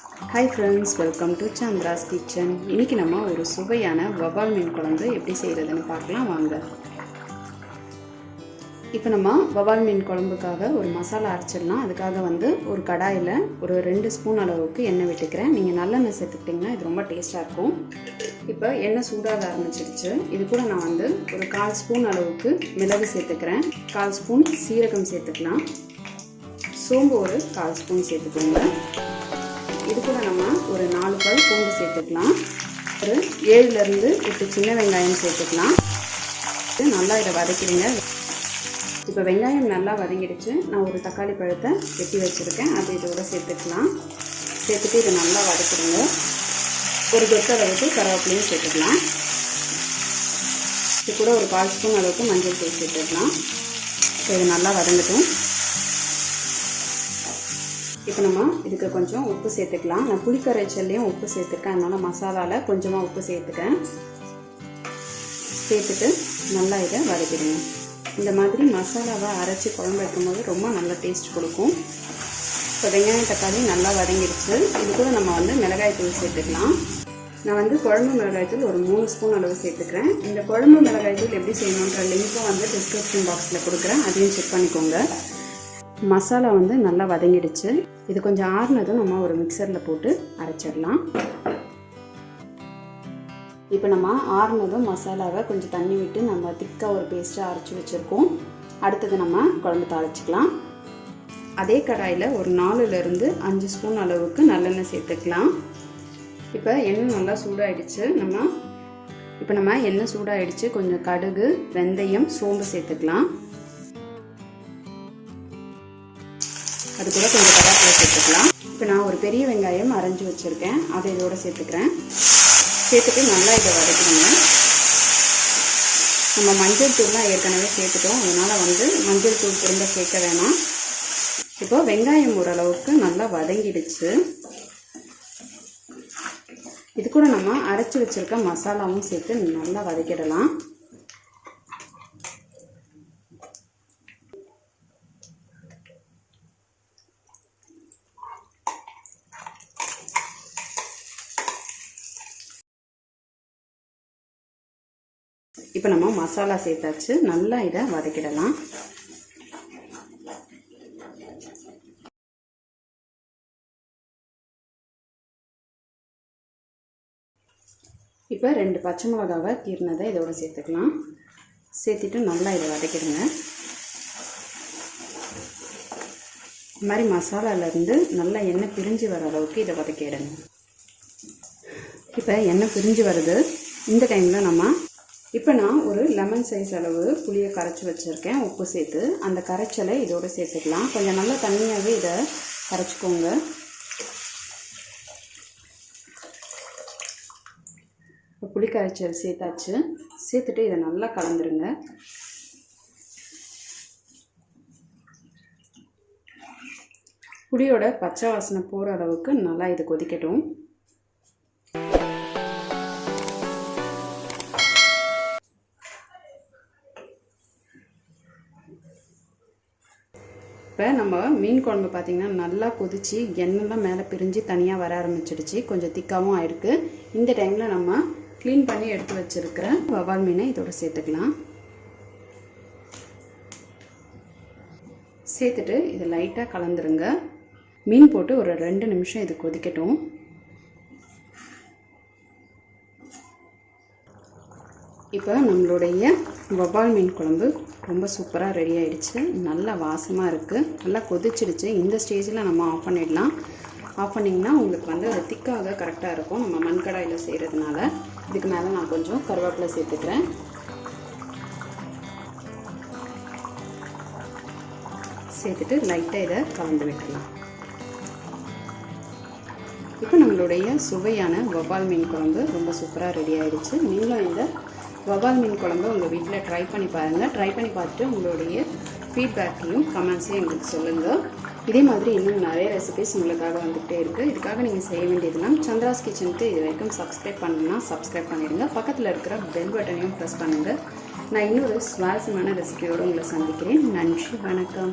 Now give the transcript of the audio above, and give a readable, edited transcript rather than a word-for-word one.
Hi friends, welcome to Chandra's Kitchen. இன்னைக்கு நம்ம ஒரு சுவையான வவால் மீன் குழம்பு எப்படி செய்யறதுன்னு பார்க்கலாம் வாங்க. இப்போ நம்ம வவால் மீன் குழம்புக்காக ஒரு மசாலா அரைச்சிடலாம். அதுக்காக ஒரு கடாயில் ஒரு 2 ஸ்பூன் அளவுக்கு எண்ணெய் விட்டுக்கிறேன். நீங்கள் நல்லெண்ணெய் சேர்த்துக்கிட்டிங்கன்னா இது ரொம்ப டேஸ்ட்டாக இருக்கும். இப்போ எண்ணெய் சூடாக ஆரம்பிச்சிடுச்சு. இது கூட நான் ஒரு 1/4 ஸ்பூன் அளவுக்கு மிளகு சேர்த்துக்கிறேன். 1/4 ஸ்பூன் சீரகம் சேர்த்துக்கலாம். சோம்பு ஒரு 1/4 ஸ்பூன் சேர்த்துக்கோங்க. இது கூட நம்ம ஒரு 4 பல் பூண்டு சேர்த்துக்கலாம். ஒரு 7லேருந்து 8 சின்ன வெங்காயம் சேர்த்துக்கலாம். நல்லா இதை வதக்கிடுங்க. இப்போ வெங்காயம் நல்லா வதங்கிடுச்சு. நான் ஒரு தக்காளி பழத்தை வெட்டி வச்சுருக்கேன், அது இதோட சேர்த்துக்கலாம். சேர்த்துட்டு இதை நல்லா வதக்கிடுங்க. ஒரு கொத்த அளவுக்கு கருவேப்பிலையும் சேர்த்துக்கலாம். இது கூட ஒரு 1/4 ஸ்பூன் அளவுக்கு மஞ்சள் தூள் சேர்த்துக்கலாம். இப்போ இது நல்லா வதங்கட்டும். இப்போ நம்ம இதுக்கு கொஞ்சம் உப்பு சேர்த்துக்கலாம். நான் புளிக்கரைச்சல்லையும் உப்பு சேர்த்துருக்கேன், அதனால் மசாலாவில் கொஞ்சமாக உப்பு சேர்த்துக்கேன். சேர்த்துட்டு நல்லா இதை வதக்கிடுங்க. இந்த மாதிரி மசாலாவை அரைச்சி குழம்பு வைக்கும்போது ரொம்ப நல்ல டேஸ்ட் கொடுக்கும். இப்போ வெங்காயம் தக்காளி நல்லா வதங்கிடுச்சு. இது கூட நம்ம மிளகாய் தூள் சேர்த்துக்கலாம். நான் குழம்பு மிளகாய் தூள் ஒரு 3 ஸ்பூன் அளவு சேர்த்துக்கிறேன். இந்த குழம்பு மிளகாய் தூள் எப்படி செய்யணுன்ற லிங்க்கும் டிஸ்கிரிப்ஷன் பாக்ஸில் கொடுக்குறேன், அதையும் செக் பண்ணிக்கோங்க. மசாலா நல்லா வதங்கிடுச்சு. இது கொஞ்சம் ஆறுனதும் நம்ம ஒரு மிக்சரில் போட்டு அரைச்சிடலாம். இப்போ நம்ம ஆறுனதும் மசாலாவை கொஞ்சம் தண்ணி விட்டு நம்ம திக்காக ஒரு பேஸ்ட்டாக அரைச்சி வச்சுருக்கோம். அடுத்தது நம்ம குழம்பு தாளிச்சிக்கலாம். அதே கடாயில் ஒரு 4லேருந்து 5 ஸ்பூன் அளவுக்கு நல்லெண்ணெய் சேர்த்துக்கலாம். இப்போ எண்ணெய் நல்லா சூடாகிடுச்சு. நம்ம எண்ணெய் சூடாகிடுச்சு. கொஞ்சம் கடுகு, வெந்தயம், சோம்பு சேர்த்துக்கலாம். அது கூட கொஞ்சம் கருவேப்பிலை சேர்த்துக்கலாம். இப்போ நான் ஒரு பெரிய வெங்காயம் அரைஞ்சி வச்சுருக்கேன், அதை இதோட சேர்த்துக்கிறேன். சேர்த்துட்டு நல்லா இதை வதக்கிடுங்க. நம்ம மஞ்சள் தூள்லாம் ஏற்கனவே சேர்த்துட்டோம், அதனால் மஞ்சள் தூள் திரும்ப சேர்க்க வேணாம். இப்போ வெங்காயம் ஓரளவுக்கு நல்லா வதங்கிடுச்சு. இது கூட நம்ம அரைச்சி வச்சுருக்க மசாலாவும் சேர்த்து நல்லா வதக்கிடலாம். இப்போ நம்ம மசாலா சேர்த்தாச்சு. நல்லா இதை வதக்கிடலாம். இப்போ 2 பச்சை மிளகாவை கீறினதை இதோட சேர்த்துக்கலாம். சேர்த்துட்டு நல்லா இதை வதக்கிடுங்க. இந்த மாதிரி மசாலாலேருந்து நல்லா எண்ணெய் பிரிஞ்சு வர அளவுக்கு இதை வதக்கிடுங்க. இப்போ எண்ணெய் பிரிஞ்சு வருது. இந்த டைமில் இப்போ நான் ஒரு லெமன் சைஸ் அளவு புளியை கரைச்சி வச்சுருக்கேன், உப்பு சேர்த்து. அந்த கரைச்சலை இதோடு சேர்த்துக்கலாம். கொஞ்சம் நல்லா தண்ணியாகவே இதை கரைச்சிக்கோங்க. இப்போ புளி கரைச்சல் சேர்த்தாச்சு. சேர்த்துட்டு இதை நல்லா கலந்துருங்க. புளியோட பச்சை வாசனை போகிற அளவுக்கு நல்லா இது கொதிக்கட்டும். இப்போ நம்ம மீன் குழம்பு பார்த்திங்கன்னா நல்லா கொதித்து எண்ணெய்லாம் மேலே பிரிஞ்சு தனியாக வர ஆரம்பிச்சிடுச்சு. கொஞ்சம் திக்காகவும் ஆயிருக்கு. இந்த டைமில் நம்ம க்ளீன் பண்ணி எடுத்து வச்சுருக்கிற வவால் மீனை இதோட சேர்த்துக்கலாம். சேர்த்துட்டு இதை லைட்டாக கலந்துருங்க. மீன் போட்டு ஒரு 2 நிமிஷம் இது கொதிக்கட்டும். இப்போ நம்மளுடைய வவால் மீன் குழம்பு ரொம்ப சூப்பராக ரெடி ஆகிடுச்சு. நல்லா வாசமாக இருக்குது, நல்லா கொதிச்சிடுச்சு. இந்த ஸ்டேஜில் நம்ம ஆஃப் பண்ணிடலாம். ஆஃப் பண்ணிங்கன்னா உங்களுக்கு அது திக்காக கரெக்டாக இருக்கும், நம்ம மண்கடாயில் செய்கிறதுனால. இதுக்கு மேலே நான் கொஞ்சம் கருவேப்பிலை சேர்த்துக்கிறேன். சேர்த்துட்டு லைட்டாக இதை கலந்து விட்டுடலாம். இப்போ நம்மளுடைய சுவையான வவால் மீன் குழம்பு ரொம்ப சூப்பராக ரெடி ஆகிடுச்சு. நீங்களும் இந்த வவால் மீன் குழம்பு உங்கள் வீட்டில் ட்ரை பண்ணி பாருங்கள். ட்ரை பண்ணி பார்த்துட்டு உங்களுடைய ஃபீட்பேக்கையும் கமெண்ட்ஸையும் எங்களுக்கு சொல்லுங்கள். இதே மாதிரி இன்னும் நிறைய ரெசிபிஸ் உங்களுக்காக வந்துகிட்டே இருக்குது. இதுக்காக நீங்கள் செய்ய வேண்டியதுலாம் சந்திராஸ் கிச்சனுக்கு இது வரைக்கும் சப்ஸ்கிரைப் பண்ணணும்னா சப்ஸ்கிரைப் பண்ணிடுங்க. பக்கத்தில் இருக்கிற பெல் பட்டனையும் ப்ரெஸ் பண்ணுங்கள். நான் இன்னொரு சுவாரஸ்யமான ரெசிபியோடு உங்களை சந்திக்கிறேன். நன்றி, வணக்கம்.